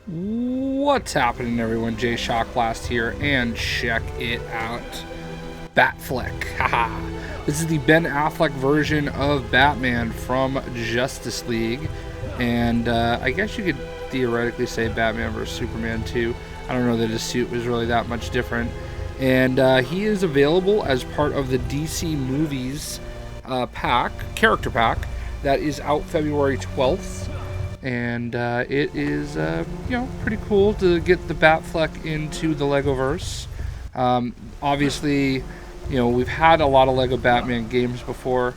What's happening, everyone? JayShockblast here, and check it out. Batfleck. Haha. This is the Ben Affleck version of Batman from Justice League. And I guess you could theoretically say Batman vs. Superman too. I don't know that his suit was really that much different. And he is available as part of the DC Movies character pack, that is out February 12th. And it is, pretty cool to get the Batfleck into the Legoverse. Obviously, we've had a lot of Lego Batman games before,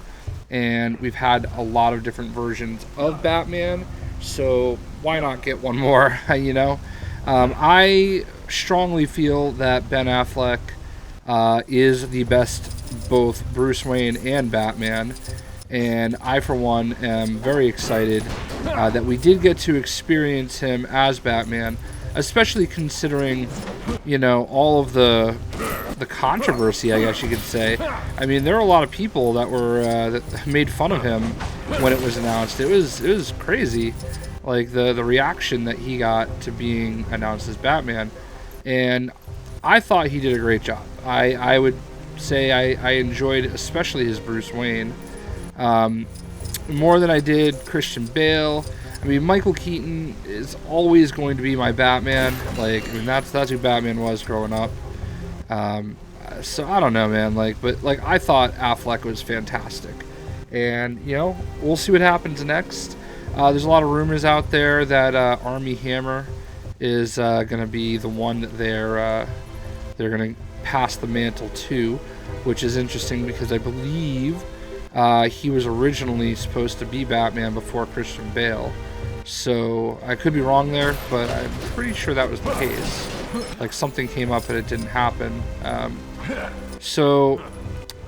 and we've had a lot of different versions of Batman, so why not get one more, I strongly feel that Ben Affleck is the best both Bruce Wayne and Batman. And I, for one, am very excited that we did get to experience him as Batman, especially considering, all of the controversy, I guess you could say. I mean, there are a lot of people that were that made fun of him when it was announced. It was crazy, like the reaction that he got to being announced as Batman, and I thought he did a great job. I would say I enjoyed especially his Bruce Wayne. More than I did Christian Bale. I mean, Michael Keaton is always going to be my Batman. That's who Batman was growing up. So I don't know, man. But I thought Affleck was fantastic, and we'll see what happens next. There's a lot of rumors out there that Armie Hammer is going to be the one that they're going to pass the mantle to, which is interesting because I believe he was originally supposed to be Batman before Christian Bale. So I could be wrong there, but I'm pretty sure that was the case. Something came up and it didn't happen. So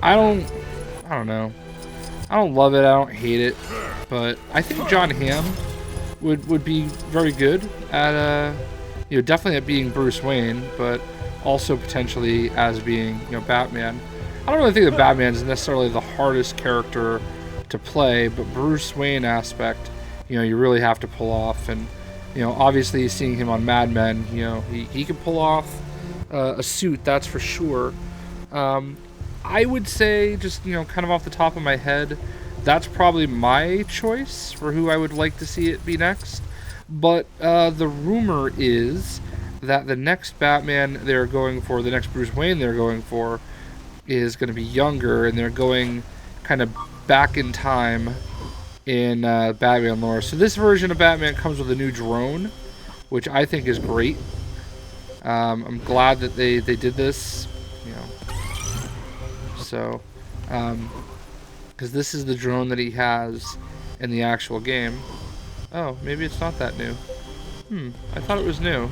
I don't know. I don't love it. I don't hate it. But I think John Hamm would be very good at definitely at being Bruce Wayne, but also potentially as being Batman. I don't really think that Batman is necessarily the hardest character to play, but Bruce Wayne aspect, you really have to pull off. And, obviously seeing him on Mad Men, he can pull off a suit, that's for sure. I would say, just, kind of off the top of my head, that's probably my choice for who I would like to see it be next. But the rumor is that the next Batman they're going for, the next Bruce Wayne they're going for, is going to be younger, and they're going kind of back in time in Batman lore. So this version of Batman comes with a new drone, which I think is great. I'm glad that they did this, so because this is the drone that he has in the actual game. Oh, maybe it's not that new. I thought it was new.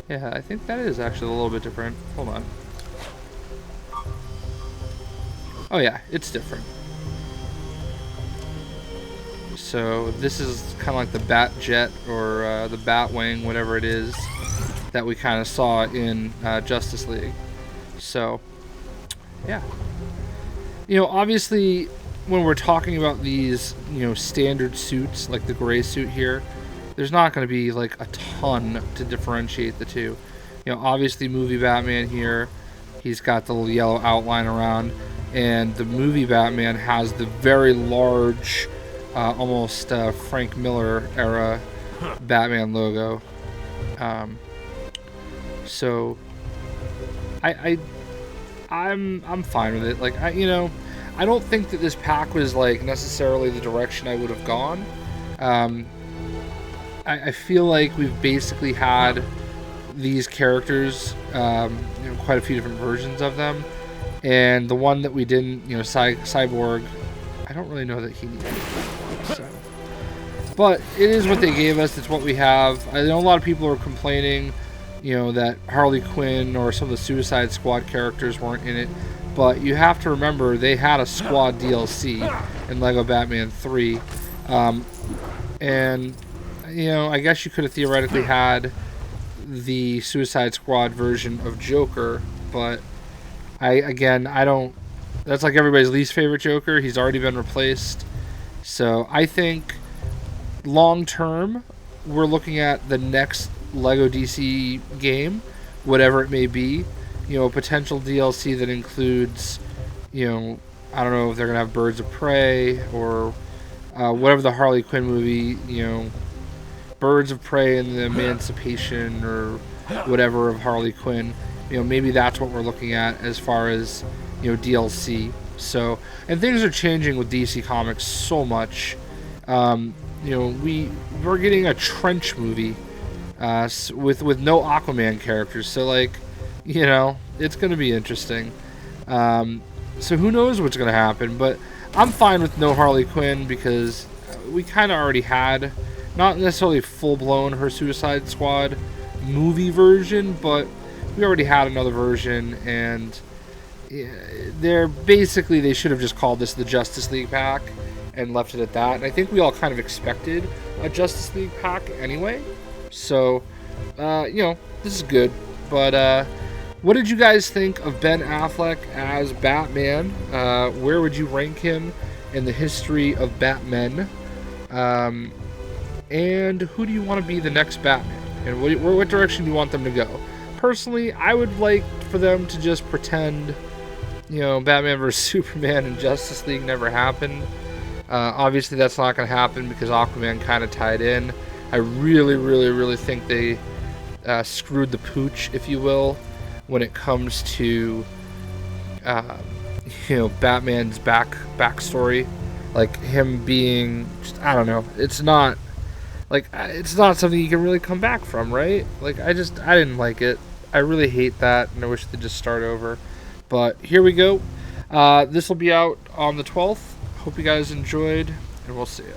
Yeah, I think that is actually a little bit different. Hold on. Oh yeah, it's different. So this is kind of like the Bat Jet or the Batwing, whatever it is, that we kind of saw in Justice League. So, yeah. Obviously, when we're talking about these, standard suits, like the gray suit here, there's not going to be a ton to differentiate the two. Obviously, movie Batman here, he's got the little yellow outline around. And the movie Batman has the very large, almost Frank Miller era Batman logo. So I'm fine with it. I don't think that this pack was necessarily the direction I would have gone. I feel like we've basically had these characters, quite a few different versions of them. And the one that we didn't, Cyborg, I don't really know that he needed it. So. But it is what they gave us. It's what we have. I know a lot of people are complaining, that Harley Quinn or some of the Suicide Squad characters weren't in it. But you have to remember, they had a Squad DLC in Lego Batman 3. And, I guess you could have theoretically had the Suicide Squad version of Joker, but I don't. That's everybody's least favorite Joker. He's already been replaced. So I think long term, we're looking at the next Lego DC game, whatever it may be. Potential DLC that includes, I don't know if they're gonna have Birds of Prey or whatever the Harley Quinn movie, Birds of Prey and the Emancipation or whatever of Harley Quinn. Maybe that's what we're looking at as far as DLC. So, and things are changing with DC Comics so much. We're getting a Trench movie with no Aquaman characters. So it's gonna be interesting. So who knows what's gonna happen? But I'm fine with no Harley Quinn because we kind of already had, not necessarily full-blown her Suicide Squad movie version, but we already had another version, and they should have just called this the Justice League pack and left it at that. And I think we all kind of expected a Justice League pack anyway. So, this is good. But what did you guys think of Ben Affleck as Batman? Where would you rank him in the history of Batman? And who do you want to be the next Batman? And what direction do you want them to go? Personally, I would like for them to just pretend, Batman vs. Superman and Justice League never happened. Obviously, that's not going to happen because Aquaman kind of tied in. I really, really, really think they screwed the pooch, if you will, when it comes to, Batman's backstory. Like, him being, I don't know, it's not something you can really come back from, right? Like, I didn't like it. I really hate that, and I wish they'd just start over. But here we go. This will be out on the 12th. Hope you guys enjoyed, and we'll see you.